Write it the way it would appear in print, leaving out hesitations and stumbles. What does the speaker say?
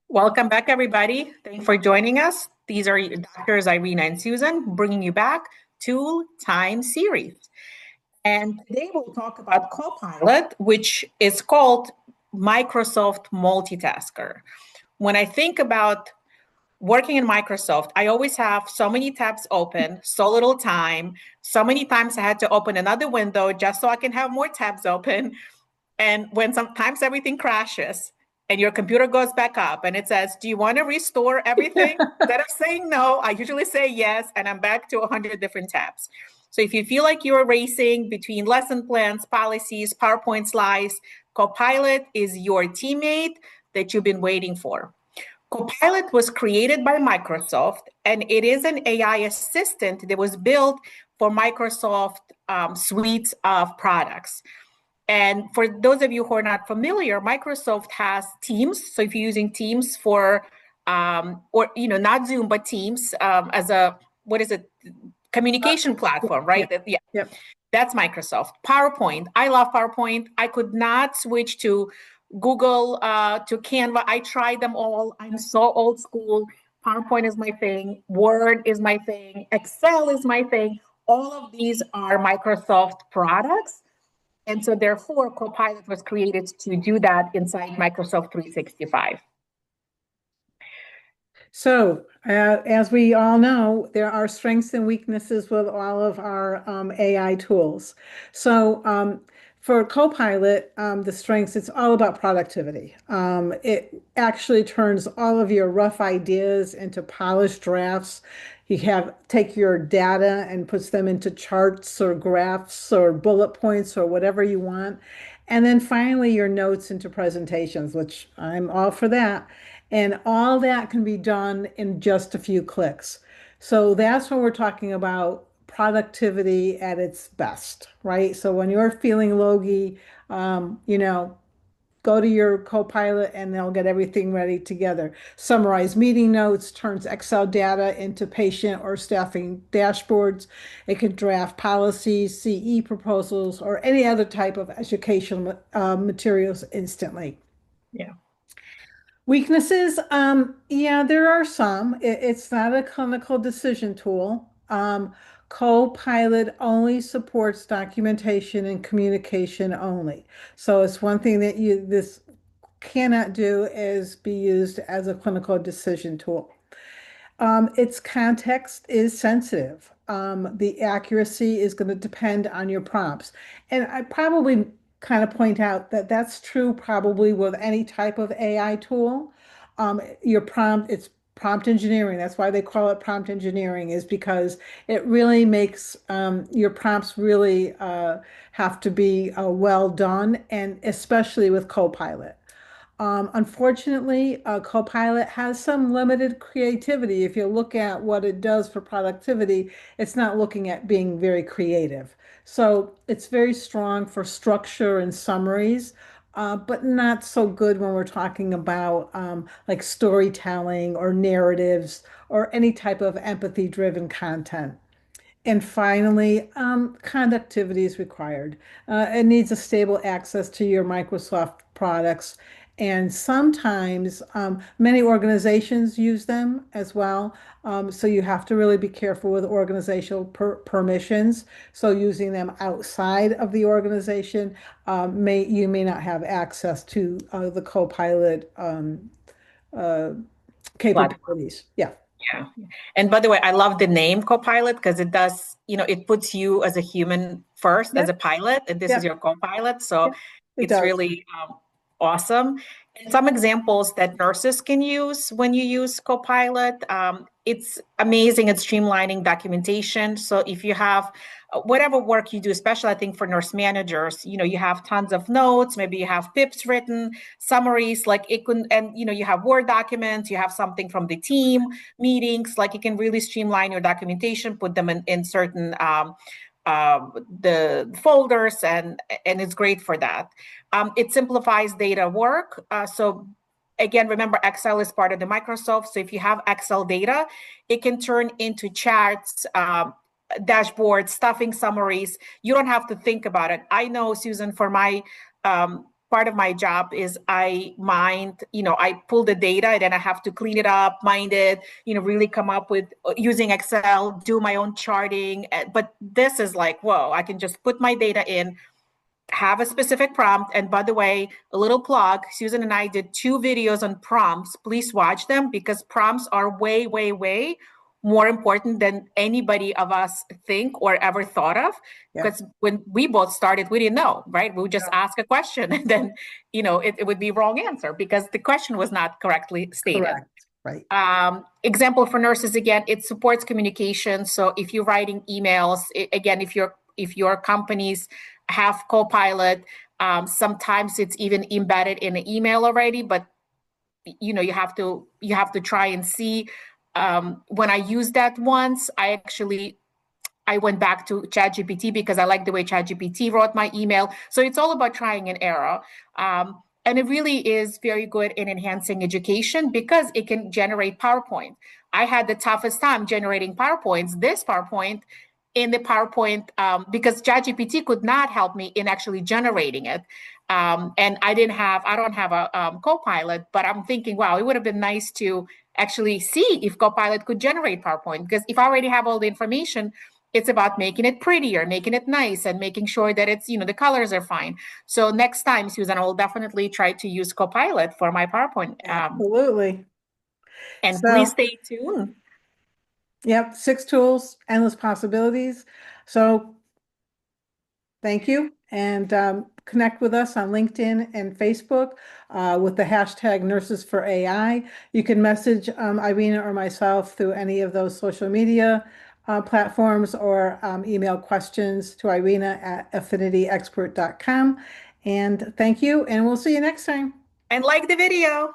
Welcome back, everybody. Thanks for joining us. These are Doctors Irina and Susan bringing you back Tool Time series. And today we'll talk about Copilot, which is called Microsoft Multitasker. When I think about working in Microsoft, I always have so many tabs open, so little time. So many times I had to open another window just so I can have more tabs open. And when sometimes everything crashes and your computer goes back up and it says, do you want to restore everything? Instead of saying no, I usually say yes, and I'm back to 100 different tabs. So if you feel like you're racing between lesson plans, policies, PowerPoint slides, Copilot is your teammate that you've been waiting for. Copilot was created by Microsoft, and it is an AI assistant that was built for Microsoft suites of products. And for those of you who are not familiar, Microsoft has Teams. So if you're using Teams for, or not Zoom, but Teams as a communication platform, right? Yeah. Yep. That's Microsoft. PowerPoint. I love PowerPoint. I could not switch to Google to Canva. I tried them all. I'm so old school. PowerPoint is my thing. Word is my thing. Excel is my thing. All of these are Microsoft products. And so therefore, Copilot was created to do that inside Microsoft 365. So, as we all know, there are strengths and weaknesses with all of our AI tools. So, for Copilot, the strengths, it's all about productivity. It actually turns all of your rough ideas into polished drafts. You take your data and puts them into charts or graphs or bullet points or whatever you want. And then finally, your notes into presentations, which I'm all for that. And all that can be done in just a few clicks. So that's when we're talking about productivity at its best, right? So when you're feeling logy, um, you know, go to your Copilot and they'll get everything ready together. Summarize meeting notes, turns Excel data into patient or staffing dashboards. It can draft policies, CE proposals, or any other type of educational materials instantly. Yeah. Weaknesses, yeah, there are some. It's not a clinical decision tool. Copilot only supports documentation and communication only. So it's one thing that this cannot do is be used as a clinical decision tool. Its context is sensitive. The accuracy is going to depend on your prompts. And I probably kind of point out that that's true probably with any type of AI tool. It's prompt engineering. That's why they call it prompt engineering, is because it really makes your prompts really have to be well done, and especially with Copilot. Unfortunately, Copilot has some limited creativity. If you look at what it does for productivity, it's not looking at being very creative. So it's very strong for structure and summaries, but not so good when we're talking about like storytelling or narratives or any type of empathy-driven content. And finally, conductivity is required. It needs a stable access to your Microsoft products. And sometimes many organizations use them as well. So you have to really be careful with organizational permissions. So using them outside of the organization, you may not have access to the Copilot uh, capabilities. Yeah. Yeah. And by the way, I love the name Copilot because it does, it puts you as a human first, as Yep. a pilot, and this is Yep. your co-pilot. So Yep. It it's does. really awesome. And some examples that nurses can use when you use Copilot, it's amazing at streamlining documentation. So if you have whatever work you do, especially I think for nurse managers, you have tons of notes, maybe you have pips written, summaries, like it can, and you have Word documents, you have something from the team meetings, like you can really streamline your documentation, put them in certain the folders, and it's great for that. It simplifies data work. So again, remember Excel is part of the Microsoft. So if you have Excel data, it can turn into charts, dashboards, stuffing summaries. You don't have to think about it. I know, Susan, for my part of my job is I pull the data and then I have to clean it up, mind it, really come up with using Excel, do my own charting. But this is like, whoa, I can just put my data in, have a specific prompt. And by the way, a little plug, Susan and I did 2 videos on prompts. Please watch them because prompts are way, way, way more important than anybody of us think or ever thought of. Yeah. Because when we both started, we didn't know, right? We would just ask a question and then, it would be wrong answer because the question was not correctly stated. Correct. Right. Example for nurses, again, it supports communication. So if you're writing emails, again, if your companies have Copilot, sometimes it's even embedded in an email already, but you have to try and see. When I used that once, I went back to ChatGPT because I like the way ChatGPT wrote my email. So it's all about trying and error. And it really is very good in enhancing education because it can generate PowerPoint. I had the toughest time generating PowerPoints. This PowerPoint in the PowerPoint, because ChatGPT could not help me in actually generating it. And I don't have a Copilot, but I'm thinking, wow, it would have been nice to actually see if Copilot could generate PowerPoint. Because if I already have all the information, it's about making it prettier, making it nice, and making sure that it's, the colors are fine. So next time, Susan, I will definitely try to use Copilot for my PowerPoint. Absolutely. And please So, stay tuned. yep, 6 tools, endless possibilities. So thank you. And connect with us on LinkedIn and Facebook with the hashtag Nurses for AI. You can message Irina or myself through any of those social media platforms or email questions to irina@affinityexpert.com. And thank you, and we'll see you next time. And like the video.